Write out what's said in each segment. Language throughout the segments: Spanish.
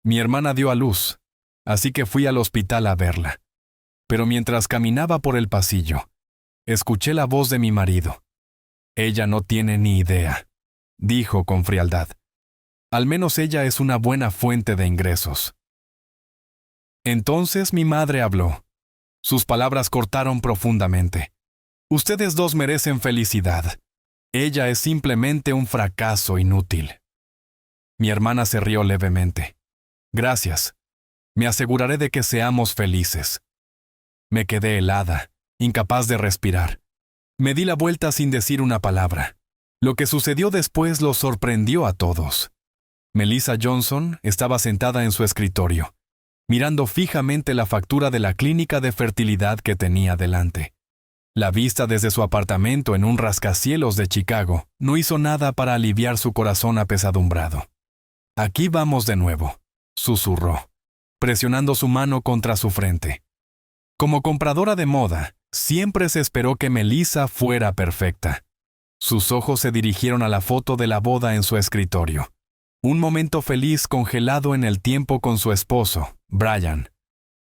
Mi hermana dio a luz, así que fui al hospital a verla. Pero mientras caminaba por el pasillo, escuché la voz de mi marido. Ella no tiene ni idea, dijo con frialdad. Al menos ella es una buena fuente de ingresos. Entonces mi madre habló. Sus palabras cortaron profundamente. Ustedes dos merecen felicidad. Ella es simplemente un fracaso inútil. Mi hermana se rió levemente. Gracias. Me aseguraré de que seamos felices. Me quedé helada, incapaz de respirar. Me di la vuelta sin decir una palabra. Lo que sucedió después los sorprendió a todos. Melissa Johnson estaba sentada en su escritorio, mirando fijamente la factura de la clínica de fertilidad que tenía delante. La vista desde su apartamento en un rascacielos de Chicago no hizo nada para aliviar su corazón apesadumbrado. Aquí vamos de nuevo, susurró, presionando su mano contra su frente. Como compradora de moda, siempre se esperó que Melissa fuera perfecta. Sus ojos se dirigieron a la foto de la boda en su escritorio. Un momento feliz congelado en el tiempo con su esposo, Brian,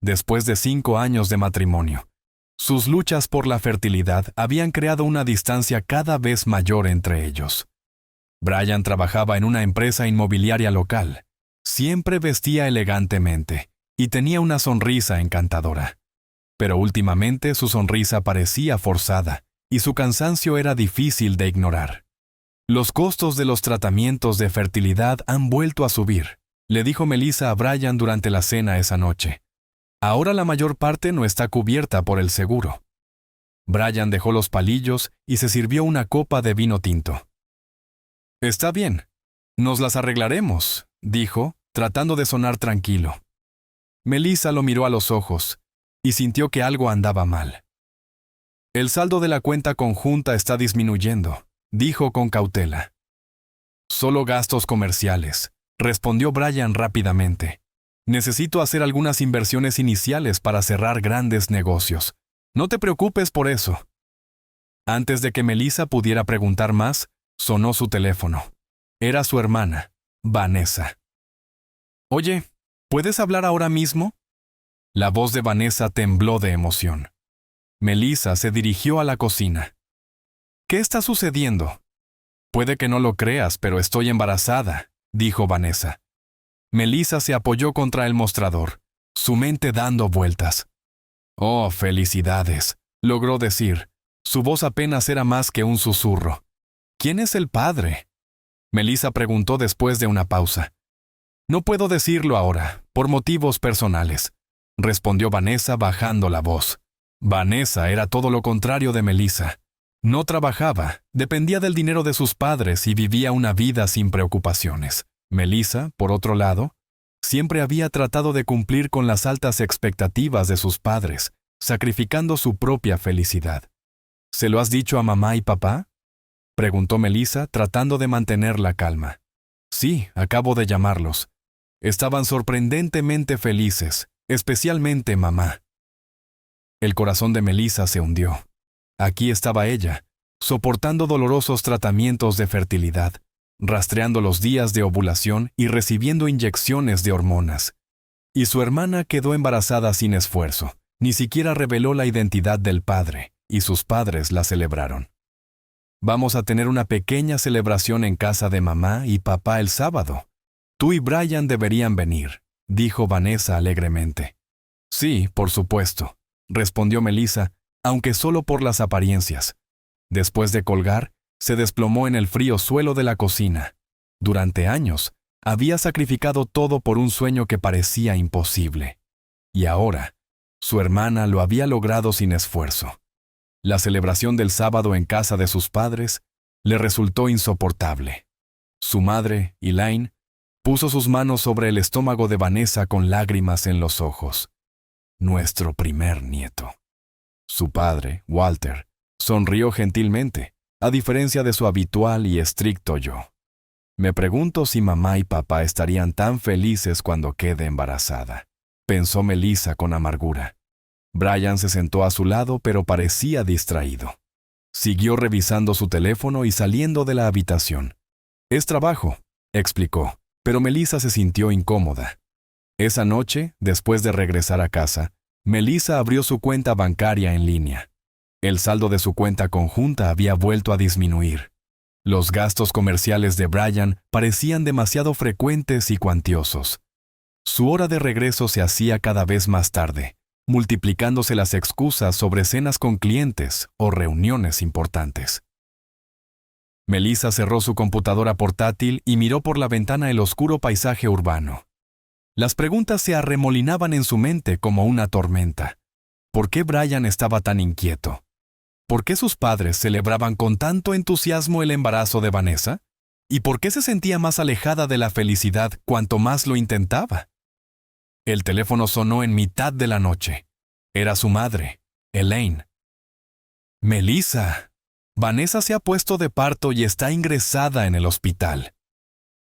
después de 5 años de matrimonio. Sus luchas por la fertilidad habían creado una distancia cada vez mayor entre ellos. Brian trabajaba en una empresa inmobiliaria local. Siempre vestía elegantemente y tenía una sonrisa encantadora. Pero últimamente su sonrisa parecía forzada y su cansancio era difícil de ignorar. Los costos de los tratamientos de fertilidad han vuelto a subir, le dijo Melissa a Brian durante la cena esa noche. Ahora la mayor parte no está cubierta por el seguro. Brian dejó los palillos y se sirvió una copa de vino tinto. Está bien, nos las arreglaremos, dijo, tratando de sonar tranquilo. Melissa lo miró a los ojos y sintió que algo andaba mal. El saldo de la cuenta conjunta está disminuyendo, dijo con cautela. Solo gastos comerciales, respondió Brian rápidamente. Necesito hacer algunas inversiones iniciales para cerrar grandes negocios. No te preocupes por eso. Antes de que Melissa pudiera preguntar más, sonó su teléfono. Era su hermana, Vanessa. Oye, ¿puedes hablar ahora mismo? La voz de Vanessa tembló de emoción. Melissa se dirigió a la cocina. ¿Qué está sucediendo? Puede que no lo creas, pero estoy embarazada, dijo Vanessa. Melissa se apoyó contra el mostrador, su mente dando vueltas. Oh, felicidades, logró decir. Su voz apenas era más que un susurro. ¿Quién es el padre? Melissa preguntó después de una pausa. No puedo decirlo ahora, por motivos personales, respondió Vanessa bajando la voz. Vanessa era todo lo contrario de Melissa. No trabajaba, dependía del dinero de sus padres y vivía una vida sin preocupaciones. Melissa, por otro lado, siempre había tratado de cumplir con las altas expectativas de sus padres, sacrificando su propia felicidad. ¿Se lo has dicho a mamá y papá? Preguntó Melissa, tratando de mantener la calma. Sí, acabo de llamarlos. Estaban sorprendentemente felices, especialmente mamá. El corazón de Melissa se hundió. Aquí estaba ella, soportando dolorosos tratamientos de fertilidad, rastreando los días de ovulación y recibiendo inyecciones de hormonas. Y su hermana quedó embarazada sin esfuerzo. Ni siquiera reveló la identidad del padre, y sus padres la celebraron. Vamos a tener una pequeña celebración en casa de mamá y papá el sábado. Tú y Brian deberían venir, dijo Vanessa alegremente. Sí, por supuesto, respondió Melissa, aunque solo por las apariencias. Después de colgar, se desplomó en el frío suelo de la cocina. Durante años, había sacrificado todo por un sueño que parecía imposible. Y ahora, su hermana lo había logrado sin esfuerzo. La celebración del sábado en casa de sus padres le resultó insoportable. Su madre, Elaine, puso sus manos sobre el estómago de Vanessa con lágrimas en los ojos. Nuestro primer nieto. Su padre, Walter, sonrió gentilmente, a diferencia de su habitual y estricto yo. Me pregunto si mamá y papá estarían tan felices cuando quede embarazada, pensó Melissa con amargura. Brian se sentó a su lado, pero parecía distraído. Siguió revisando su teléfono y saliendo de la habitación. Es trabajo, explicó, pero Melissa se sintió incómoda. Esa noche, después de regresar a casa, Melissa abrió su cuenta bancaria en línea. El saldo de su cuenta conjunta había vuelto a disminuir. Los gastos comerciales de Brian parecían demasiado frecuentes y cuantiosos. Su hora de regreso se hacía cada vez más tarde, multiplicándose las excusas sobre cenas con clientes o reuniones importantes. Melissa cerró su computadora portátil y miró por la ventana el oscuro paisaje urbano. Las preguntas se arremolinaban en su mente como una tormenta. ¿Por qué Brian estaba tan inquieto? ¿Por qué sus padres celebraban con tanto entusiasmo el embarazo de Vanessa? ¿Y por qué se sentía más alejada de la felicidad cuanto más lo intentaba? El teléfono sonó en mitad de la noche. Era su madre, Elaine. «Melissa, Vanessa se ha puesto de parto y está ingresada en el hospital».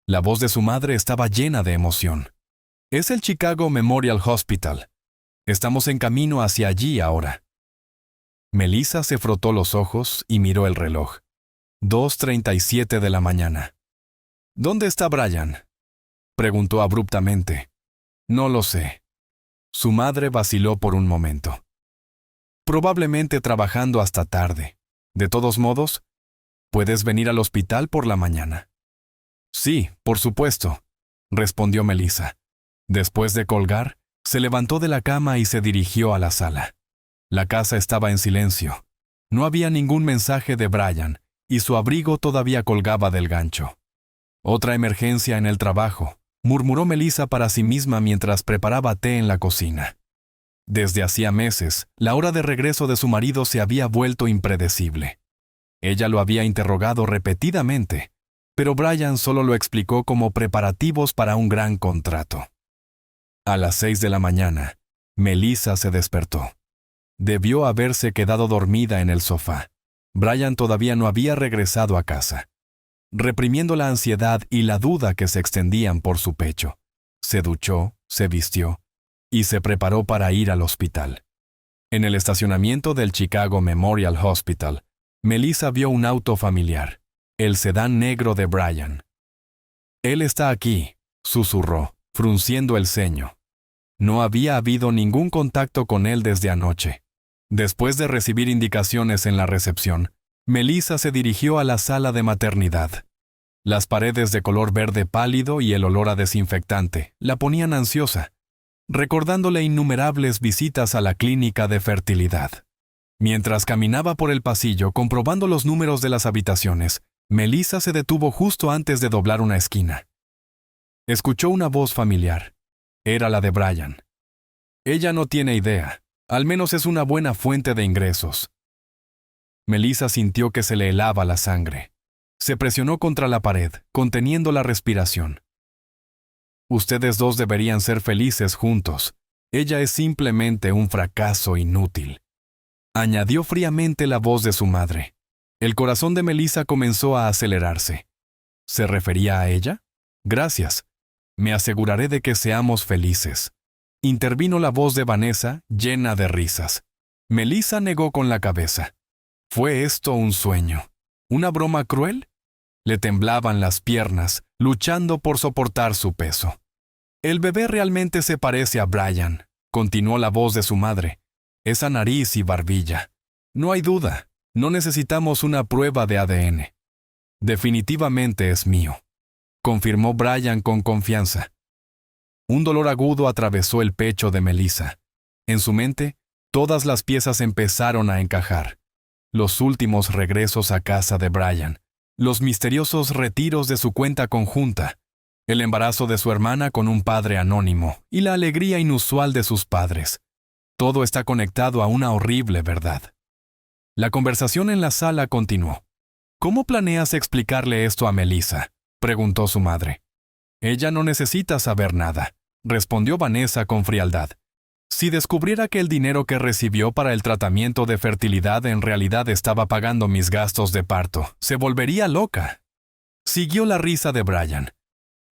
La voz de su madre estaba llena de emoción. «Es el Chicago Memorial Hospital. Estamos en camino hacia allí ahora». Melissa se frotó los ojos y miró el reloj. 2:37 de la mañana. «¿Dónde está Brian?», preguntó abruptamente. «No lo sé». Su madre vaciló por un momento. «Probablemente trabajando hasta tarde. De todos modos, ¿puedes venir al hospital por la mañana?». «Sí, por supuesto», respondió Melissa. Después de colgar, se levantó de la cama y se dirigió a la sala. La casa estaba en silencio. No había ningún mensaje de Brian, y su abrigo todavía colgaba del gancho. «Otra emergencia en el trabajo», murmuró Melissa para sí misma mientras preparaba té en la cocina. Desde hacía meses, la hora de regreso de su marido se había vuelto impredecible. Ella lo había interrogado repetidamente, pero Brian solo lo explicó como preparativos para un gran contrato. A las 6 de la mañana, Melissa se despertó. Debió haberse quedado dormida en el sofá. Brian todavía no había regresado a casa. Reprimiendo la ansiedad y la duda que se extendían por su pecho, se duchó, se vistió y se preparó para ir al hospital. En el estacionamiento del Chicago Memorial Hospital, Melissa vio un auto familiar, el sedán negro de Brian. «Él está aquí», susurró, frunciendo el ceño. No había habido ningún contacto con él desde anoche. Después de recibir indicaciones en la recepción, Melissa se dirigió a la sala de maternidad. Las paredes de color verde pálido y el olor a desinfectante la ponían ansiosa, recordándole innumerables visitas a la clínica de fertilidad. Mientras caminaba por el pasillo comprobando los números de las habitaciones, Melissa se detuvo justo antes de doblar una esquina. Escuchó una voz familiar. Era la de Brian. «Ella no tiene idea. Al menos es una buena fuente de ingresos». Melissa sintió que se le helaba la sangre. Se presionó contra la pared, conteniendo la respiración. «Ustedes dos deberían ser felices juntos. Ella es simplemente un fracaso inútil», añadió fríamente la voz de su madre. El corazón de Melissa comenzó a acelerarse. ¿Se refería a ella? «Gracias. Me aseguraré de que seamos felices», intervino la voz de Vanessa, llena de risas. Melissa negó con la cabeza. ¿Fue esto un sueño? ¿Una broma cruel? Le temblaban las piernas, luchando por soportar su peso. «El bebé realmente se parece a Brian», continuó la voz de su madre. «Esa nariz y barbilla. No hay duda, no necesitamos una prueba de ADN. Definitivamente es mío», confirmó Brian con confianza. Un dolor agudo atravesó el pecho de Melissa. En su mente, todas las piezas empezaron a encajar. Los últimos regresos a casa de Brian, los misteriosos retiros de su cuenta conjunta, el embarazo de su hermana con un padre anónimo y la alegría inusual de sus padres. Todo está conectado a una horrible verdad. La conversación en la sala continuó. «¿Cómo planeas explicarle esto a Melissa?», preguntó su madre. «Ella no necesita saber nada», respondió Vanessa con frialdad. «Si descubriera que el dinero que recibió para el tratamiento de fertilidad en realidad estaba pagando mis gastos de parto, se volvería loca». Siguió la risa de Brian.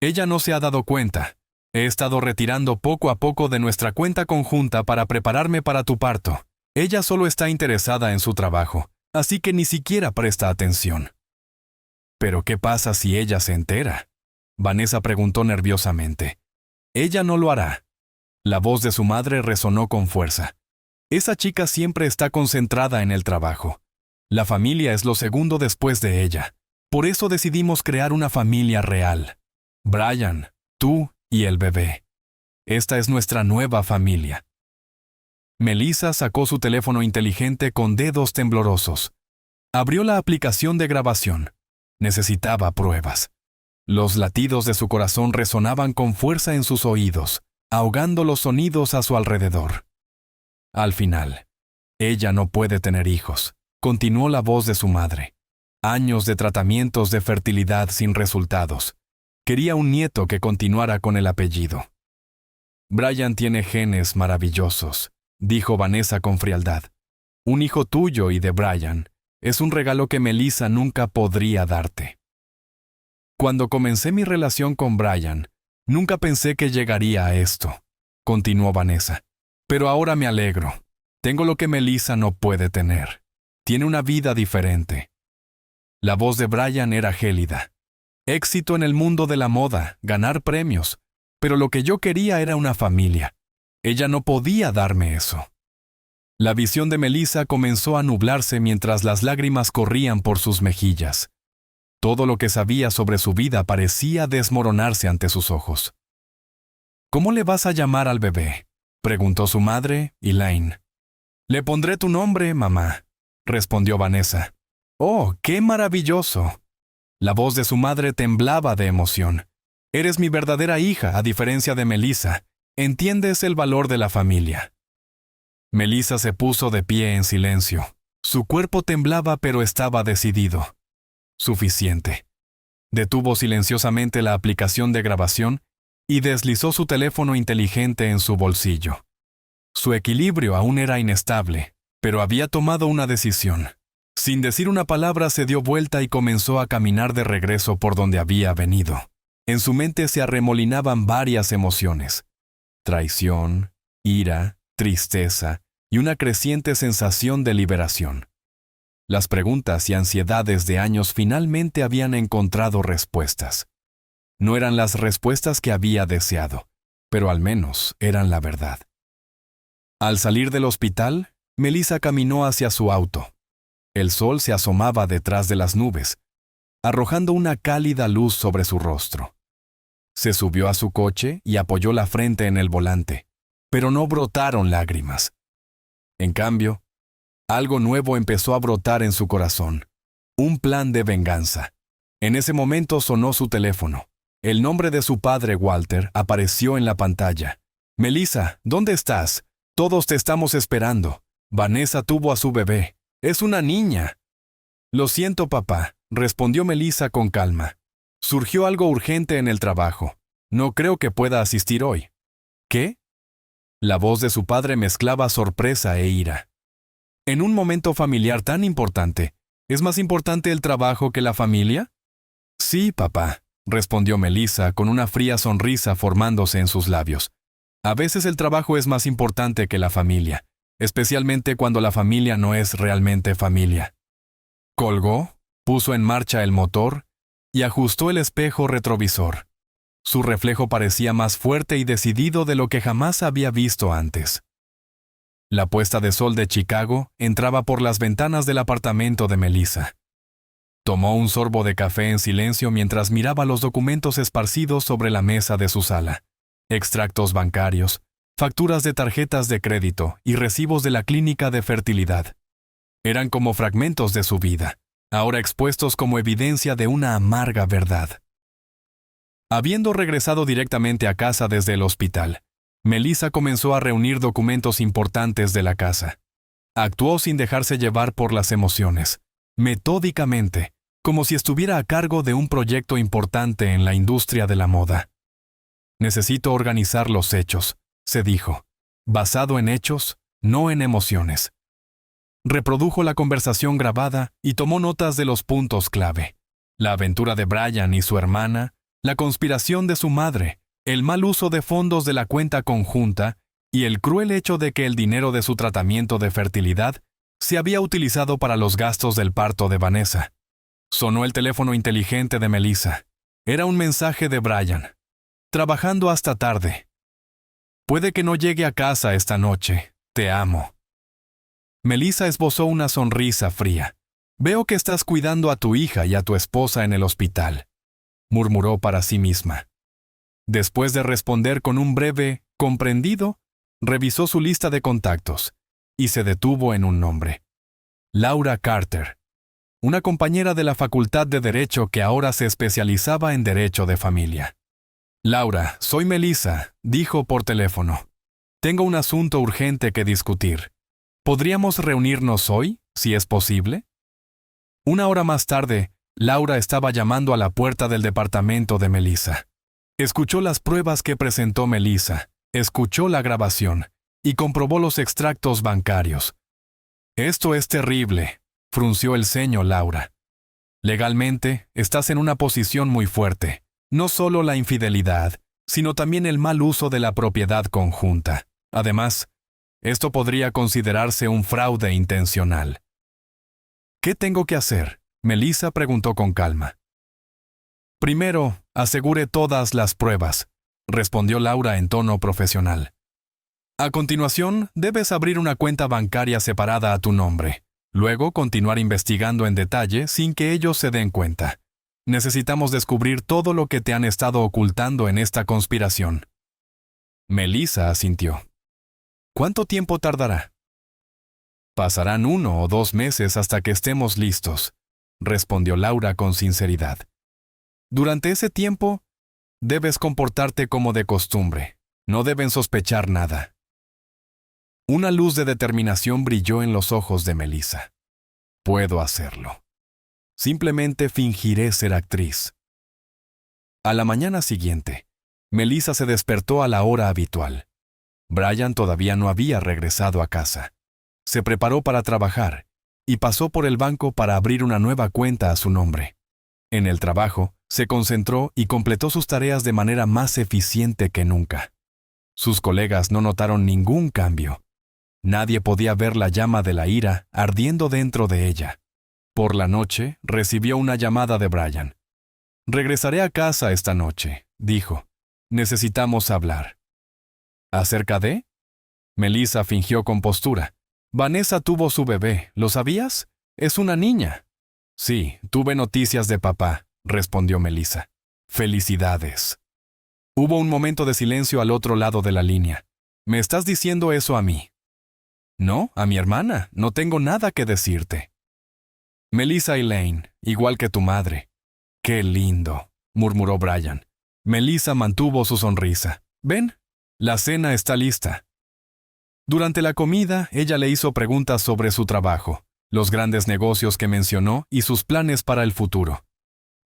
«Ella no se ha dado cuenta. He estado retirando poco a poco de nuestra cuenta conjunta para prepararme para tu parto. Ella solo está interesada en su trabajo, así que ni siquiera presta atención». «¿Pero qué pasa si ella se entera?», Vanessa preguntó nerviosamente. «Ella no lo hará», La voz de su madre resonó con fuerza. Esa chica siempre está concentrada en el trabajo. La familia es lo segundo después de ella. Por eso decidimos crear una familia real. Brian, tú y el bebé. Esta es nuestra nueva familia. Melissa sacó su teléfono inteligente con dedos temblorosos. Abrió la aplicación de grabación. Necesitaba pruebas. Los latidos de su corazón resonaban con fuerza en sus oídos, ahogando los sonidos a su alrededor. Al final, ella no puede tener hijos, continuó la voz de su madre. Años de tratamientos de fertilidad sin resultados. Quería un nieto que continuara con el apellido. Brian tiene genes maravillosos, dijo Vanessa con frialdad. Un hijo tuyo y de Brian es un regalo que Melissa nunca podría darte. Cuando comencé mi relación con Brian, nunca pensé que llegaría a esto, continuó Vanessa. Pero ahora me alegro. Tengo lo que Melissa no puede tener. Tiene una vida diferente. La voz de Brian era gélida. Éxito en el mundo de la moda, ganar premios. Pero lo que yo quería era una familia. Ella no podía darme eso. La visión de Melissa comenzó a nublarse mientras las lágrimas corrían por sus mejillas. Todo lo que sabía sobre su vida parecía desmoronarse ante sus ojos. ¿Cómo le vas a llamar al bebé?, preguntó su madre, Elaine. Le pondré tu nombre, mamá, respondió Vanessa. ¡Oh, qué maravilloso! La voz de su madre temblaba de emoción. Eres mi verdadera hija, a diferencia de Melissa. Entiendes el valor de la familia. Melissa se puso de pie en silencio. Su cuerpo temblaba, pero estaba decidido. Suficiente. Detuvo silenciosamente la aplicación de grabación y deslizó su teléfono inteligente en su bolsillo. Su equilibrio aún era inestable, pero había tomado una decisión. Sin decir una palabra se dio vuelta y comenzó a caminar de regreso por donde había venido. En su mente se arremolinaban varias emociones: traición, ira, tristeza y una creciente sensación de liberación. Las preguntas y ansiedades de años finalmente habían encontrado respuestas. No eran las respuestas que había deseado, pero al menos eran la verdad. Al salir del hospital, Melissa caminó hacia su auto. El sol se asomaba detrás de las nubes, arrojando una cálida luz sobre su rostro. Se subió a su coche y apoyó la frente en el volante, pero no brotaron lágrimas. En cambio, algo nuevo empezó a brotar en su corazón. Un plan de venganza. En ese momento sonó su teléfono. El nombre de su padre, Walter, apareció en la pantalla. Melissa, ¿dónde estás? Todos te estamos esperando. Vanessa tuvo a su bebé. Es una niña. Lo siento, papá, respondió Melissa con calma. Surgió algo urgente en el trabajo. No creo que pueda asistir hoy. ¿Qué? La voz de su padre mezclaba sorpresa e ira. ¿En un momento familiar tan importante, es más importante el trabajo que la familia? Sí, papá, respondió Melissa con una fría sonrisa formándose en sus labios. A veces el trabajo es más importante que la familia, especialmente cuando la familia no es realmente familia. Colgó, puso en marcha el motor y ajustó el espejo retrovisor. Su reflejo parecía más fuerte y decidido de lo que jamás había visto antes. La puesta de sol de Chicago entraba por las ventanas del apartamento de Melissa. Tomó un sorbo de café en silencio mientras miraba los documentos esparcidos sobre la mesa de su sala. Extractos bancarios, facturas de tarjetas de crédito y recibos de la clínica de fertilidad. Eran como fragmentos de su vida, ahora expuestos como evidencia de una amarga verdad. Habiendo regresado directamente a casa desde el hospital, Melissa comenzó a reunir documentos importantes de la casa. Actuó sin dejarse llevar por las emociones, metódicamente, como si estuviera a cargo de un proyecto importante en la industria de la moda. Necesito organizar los hechos, se dijo, basado en hechos, no en emociones. Reprodujo la conversación grabada y tomó notas de los puntos clave: la aventura de Brian y su hermana, la conspiración de su madre, el mal uso de fondos de la cuenta conjunta y el cruel hecho de que el dinero de su tratamiento de fertilidad se había utilizado para los gastos del parto de Vanessa. Sonó el teléfono inteligente de Melissa. Era un mensaje de Brian. Trabajando hasta tarde. Puede que no llegue a casa esta noche. Te amo. Melissa esbozó una sonrisa fría. Veo que estás cuidando a tu hija y a tu esposa en el hospital, murmuró para sí misma. Después de responder con un breve «comprendido», revisó su lista de contactos y se detuvo en un nombre. Laura Carter, una compañera de la Facultad de Derecho que ahora se especializaba en Derecho de Familia. «Laura, soy Melissa», dijo por teléfono. «Tengo un asunto urgente que discutir. ¿Podríamos reunirnos hoy, si es posible?» Una hora más tarde, Laura estaba llamando a la puerta del departamento de Melissa. Escuchó las pruebas que presentó Melissa, escuchó la grabación y comprobó los extractos bancarios. «Esto es terrible», frunció el ceño Laura. «Legalmente, estás en una posición muy fuerte. No solo la infidelidad, sino también el mal uso de la propiedad conjunta. Además, esto podría considerarse un fraude intencional». «¿Qué tengo que hacer?», Melissa preguntó con calma. «Primero, asegure todas las pruebas», respondió Laura en tono profesional. «A continuación, debes abrir una cuenta bancaria separada a tu nombre. Luego, continuar investigando en detalle sin que ellos se den cuenta. Necesitamos descubrir todo lo que te han estado ocultando en esta conspiración». Melissa asintió. «¿Cuánto tiempo tardará?». «Pasarán 1 o 2 meses hasta que estemos listos», respondió Laura con sinceridad. «Durante ese tiempo, debes comportarte como de costumbre. No deben sospechar nada». Una luz de determinación brilló en los ojos de Melissa. «Puedo hacerlo. Simplemente fingiré ser actriz». A la mañana siguiente, Melissa se despertó a la hora habitual. Brian todavía no había regresado a casa. Se preparó para trabajar y pasó por el banco para abrir una nueva cuenta a su nombre. En el trabajo, se concentró y completó sus tareas de manera más eficiente que nunca. Sus colegas no notaron ningún cambio. Nadie podía ver la llama de la ira ardiendo dentro de ella. Por la noche, recibió una llamada de Brian. «Regresaré a casa esta noche», dijo. «Necesitamos hablar». «¿Acerca de?». Melissa fingió compostura. «Vanessa tuvo su bebé, ¿lo sabías? Es una niña». «Sí, tuve noticias de papá», respondió Melissa. «Felicidades». Hubo un momento de silencio al otro lado de la línea. «¿Me estás diciendo eso a mí?». «No, a mi hermana. No tengo nada que decirte». «Melissa Elaine, igual que tu madre». «Qué lindo», murmuró Brian. Melissa mantuvo su sonrisa. «Ven, la cena está lista». Durante la comida, ella le hizo preguntas sobre su trabajo, los grandes negocios que mencionó y sus planes para el futuro.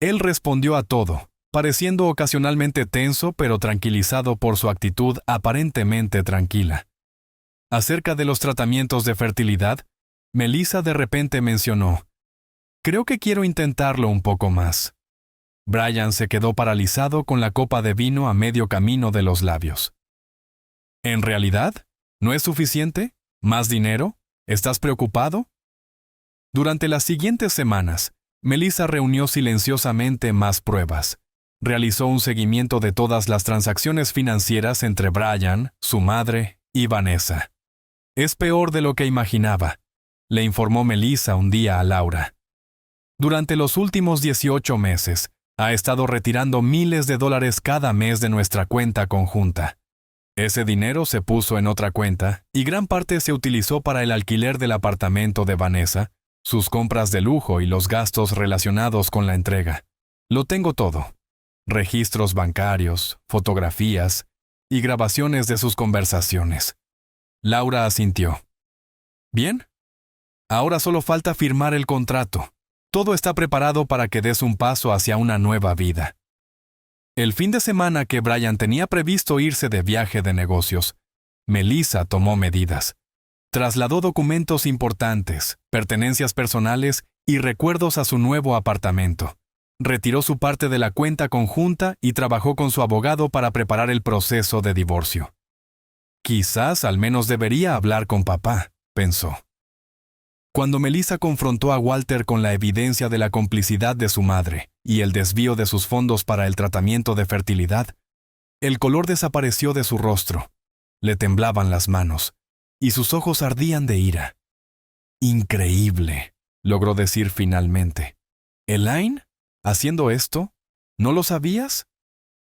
Él respondió a todo, pareciendo ocasionalmente tenso pero tranquilizado por su actitud aparentemente tranquila. Acerca de los tratamientos de fertilidad, Melissa de repente mencionó: «Creo que quiero intentarlo un poco más». Brian se quedó paralizado con la copa de vino a medio camino de los labios. «¿En realidad? ¿No es suficiente? ¿Más dinero? ¿Estás preocupado?». Durante las siguientes semanas, Melissa reunió silenciosamente más pruebas. Realizó un seguimiento de todas las transacciones financieras entre Brian, su madre y Vanessa. «Es peor de lo que imaginaba», le informó Melissa un día a Laura. «Durante los últimos 18 meses, ha estado retirando miles de dólares cada mes de nuestra cuenta conjunta. Ese dinero se puso en otra cuenta y gran parte se utilizó para el alquiler del apartamento de Vanessa, sus compras de lujo y los gastos relacionados con la entrega. Lo tengo todo. Registros bancarios, fotografías y grabaciones de sus conversaciones». Laura asintió. «Bien. Ahora solo falta firmar el contrato. Todo está preparado para que des un paso hacia una nueva vida». El fin de semana que Brian tenía previsto irse de viaje de negocios, Melissa tomó medidas. Trasladó documentos importantes, pertenencias personales y recuerdos a su nuevo apartamento. Retiró su parte de la cuenta conjunta y trabajó con su abogado para preparar el proceso de divorcio. «Quizás al menos debería hablar con papá», pensó. Cuando Melissa confrontó a Walter con la evidencia de la complicidad de su madre y el desvío de sus fondos para el tratamiento de fertilidad, el color desapareció de su rostro. Le temblaban las manos, y sus ojos ardían de ira. «Increíble», logró decir finalmente. «¿Elaine? ¿Haciendo esto? ¿No lo sabías?»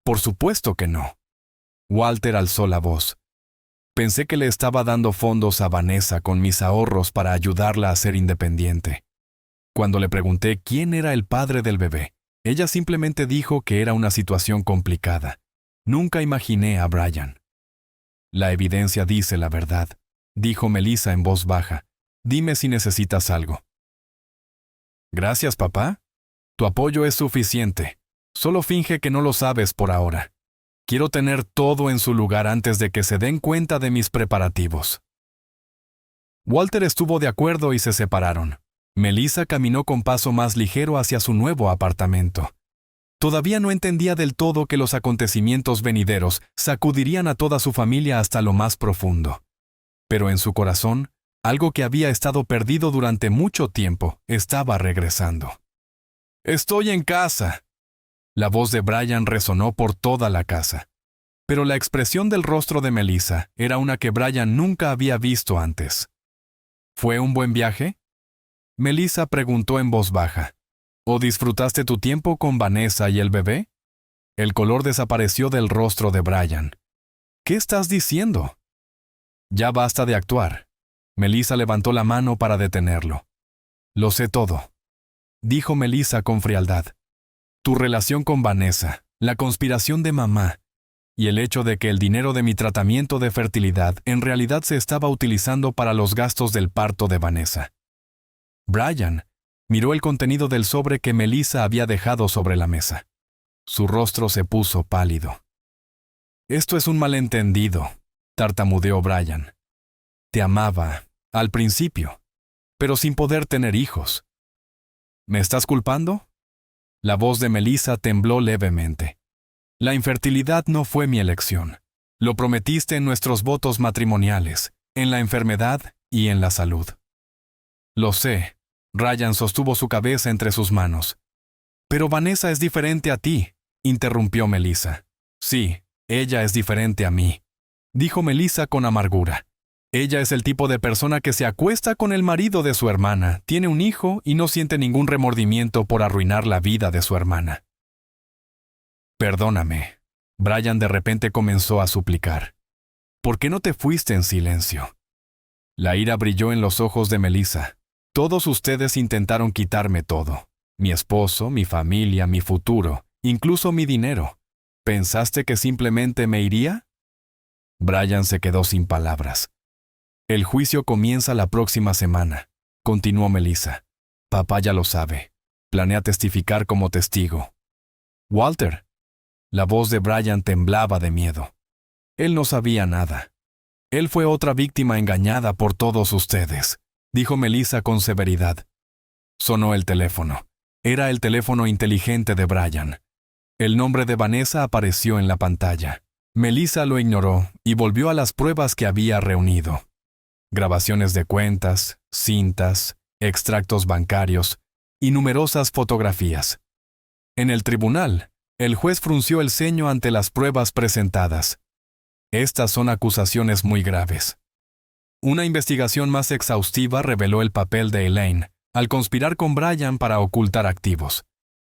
«Por supuesto que no». Walter alzó la voz. «Pensé que le estaba dando fondos a Vanessa con mis ahorros para ayudarla a ser independiente. Cuando le pregunté quién era el padre del bebé, ella simplemente dijo que era una situación complicada. Nunca imaginé a Brian». «La evidencia dice la verdad», dijo Melissa en voz baja. «Dime si necesitas algo». «Gracias, papá. Tu apoyo es suficiente. Solo finge que no lo sabes por ahora. Quiero tener todo en su lugar antes de que se den cuenta de mis preparativos». Walter estuvo de acuerdo y se separaron. Melissa caminó con paso más ligero hacia su nuevo apartamento. Todavía no entendía del todo que los acontecimientos venideros sacudirían a toda su familia hasta lo más profundo. Pero en su corazón, algo que había estado perdido durante mucho tiempo estaba regresando. «Estoy en casa». La voz de Brian resonó por toda la casa. Pero la expresión del rostro de Melissa era una que Brian nunca había visto antes. «¿Fue un buen viaje?», Melissa preguntó en voz baja. «¿O disfrutaste tu tiempo con Vanessa y el bebé?». El color desapareció del rostro de Brian. «¿Qué estás diciendo?». «Ya basta de actuar». Melissa levantó la mano para detenerlo. «Lo sé todo», dijo Melissa con frialdad. «Tu relación con Vanessa, la conspiración de mamá, y el hecho de que el dinero de mi tratamiento de fertilidad en realidad se estaba utilizando para los gastos del parto de Vanessa». Brian miró el contenido del sobre que Melissa había dejado sobre la mesa. Su rostro se puso pálido. «Esto es un malentendido», tartamudeó Brian. «Te amaba, al principio, pero sin poder tener hijos». «¿Me estás culpando?». La voz de Melissa tembló levemente. «La infertilidad no fue mi elección. Lo prometiste en nuestros votos matrimoniales, en la enfermedad y en la salud». «Lo sé». Ryan sostuvo su cabeza entre sus manos. «Pero Vanessa es diferente a ti», interrumpió Melissa. «Sí, ella es diferente a mí», dijo Melissa con amargura. «Ella es el tipo de persona que se acuesta con el marido de su hermana, tiene un hijo y no siente ningún remordimiento por arruinar la vida de su hermana». «Perdóname», Brian de repente comenzó a suplicar. «¿Por qué no te fuiste en silencio?». La ira brilló en los ojos de Melissa. «Todos ustedes intentaron quitarme todo. Mi esposo, mi familia, mi futuro, incluso mi dinero. ¿Pensaste que simplemente me iría?». Brian se quedó sin palabras. «El juicio comienza la próxima semana», continuó Melissa. «Papá ya lo sabe. Planea testificar como testigo». «Walter». La voz de Brian temblaba de miedo. Él no sabía nada. Él fue otra víctima engañada por todos ustedes, dijo Melissa con severidad. Sonó el teléfono. Era el teléfono inteligente de Brian. El nombre de Vanessa apareció en la pantalla. Melissa lo ignoró y volvió a las pruebas que había reunido. Grabaciones de cuentas, cintas, extractos bancarios y numerosas fotografías. En el tribunal, el juez frunció el ceño ante las pruebas presentadas. «Estas son acusaciones muy graves». Una investigación más exhaustiva reveló el papel de Elaine al conspirar con Brian para ocultar activos.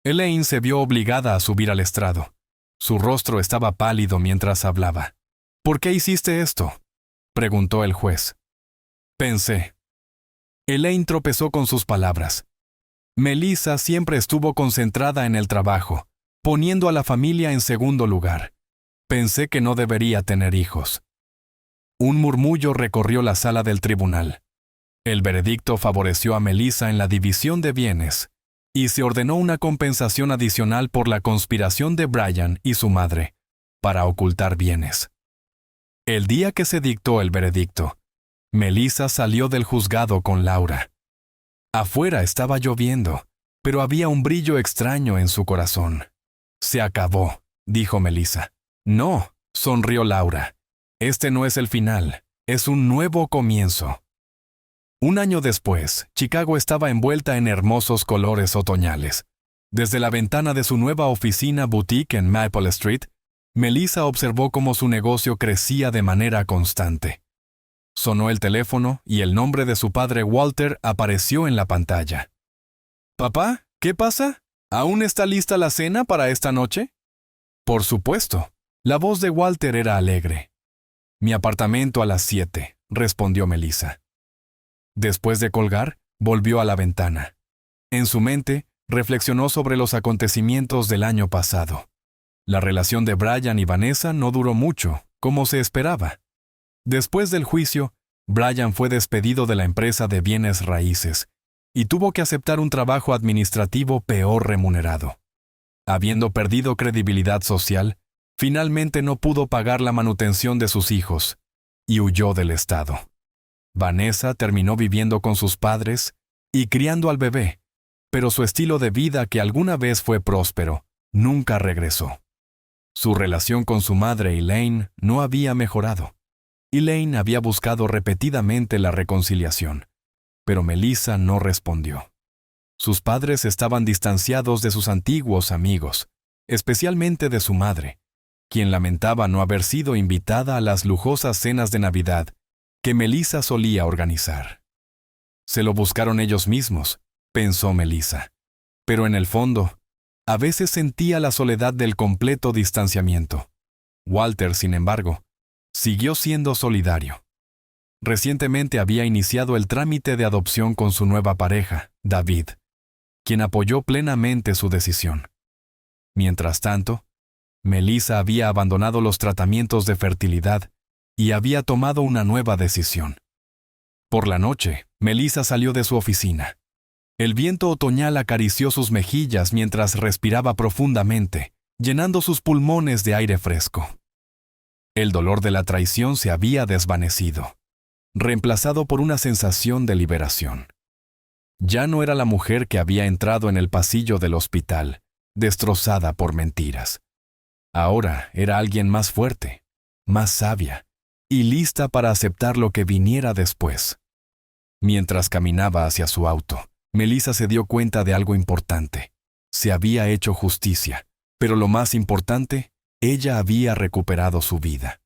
Elaine se vio obligada a subir al estrado. Su rostro estaba pálido mientras hablaba. «¿Por qué hiciste esto?», preguntó el juez. «Pensé». Elaine tropezó con sus palabras. «Melissa siempre estuvo concentrada en el trabajo, poniendo a la familia en segundo lugar. Pensé que no debería tener hijos». Un murmullo recorrió la sala del tribunal. El veredicto favoreció a Melissa en la división de bienes, y se ordenó una compensación adicional por la conspiración de Brian y su madre, para ocultar bienes. El día que se dictó el veredicto, Melissa salió del juzgado con Laura. Afuera estaba lloviendo, pero había un brillo extraño en su corazón. «Se acabó», dijo Melissa. «No», sonrió Laura. «Este no es el final, es un nuevo comienzo». Un año después, Chicago estaba envuelta en hermosos colores otoñales. Desde la ventana de su nueva oficina boutique en Maple Street, Melissa observó cómo su negocio crecía de manera constante. Sonó el teléfono y el nombre de su padre Walter apareció en la pantalla. «Papá, ¿qué pasa? ¿Aún está lista la cena para esta noche?» Por supuesto. La voz de Walter era alegre. «Mi apartamento a las 7», respondió Melissa. Después de colgar, volvió a la ventana. En su mente, reflexionó sobre los acontecimientos del año pasado. La relación de Brian y Vanessa no duró mucho, como se esperaba. Después del juicio, Brian fue despedido de la empresa de bienes raíces y tuvo que aceptar un trabajo administrativo peor remunerado. Habiendo perdido credibilidad social, finalmente no pudo pagar la manutención de sus hijos y huyó del estado. Vanessa terminó viviendo con sus padres y criando al bebé, pero su estilo de vida, que alguna vez fue próspero, nunca regresó. Su relación con su madre Elaine no había mejorado. Elaine había buscado repetidamente la reconciliación, pero Melissa no respondió. Sus padres estaban distanciados de sus antiguos amigos, especialmente de su madre, quien lamentaba no haber sido invitada a las lujosas cenas de Navidad que Melissa solía organizar. Se lo buscaron ellos mismos, pensó Melissa, pero en el fondo, a veces sentía la soledad del completo distanciamiento. Walter, sin embargo, siguió siendo solidario. Recientemente había iniciado el trámite de adopción con su nueva pareja, David, quien apoyó plenamente su decisión. Mientras tanto, Melissa había abandonado los tratamientos de fertilidad y había tomado una nueva decisión. Por la noche, Melissa salió de su oficina. El viento otoñal acarició sus mejillas mientras respiraba profundamente, llenando sus pulmones de aire fresco. El dolor de la traición se había desvanecido, reemplazado por una sensación de liberación. Ya no era la mujer que había entrado en el pasillo del hospital, destrozada por mentiras. Ahora era alguien más fuerte, más sabia, y lista para aceptar lo que viniera después. Mientras caminaba hacia su auto, Melissa se dio cuenta de algo importante. Se había hecho justicia, pero lo más importante, ella había recuperado su vida.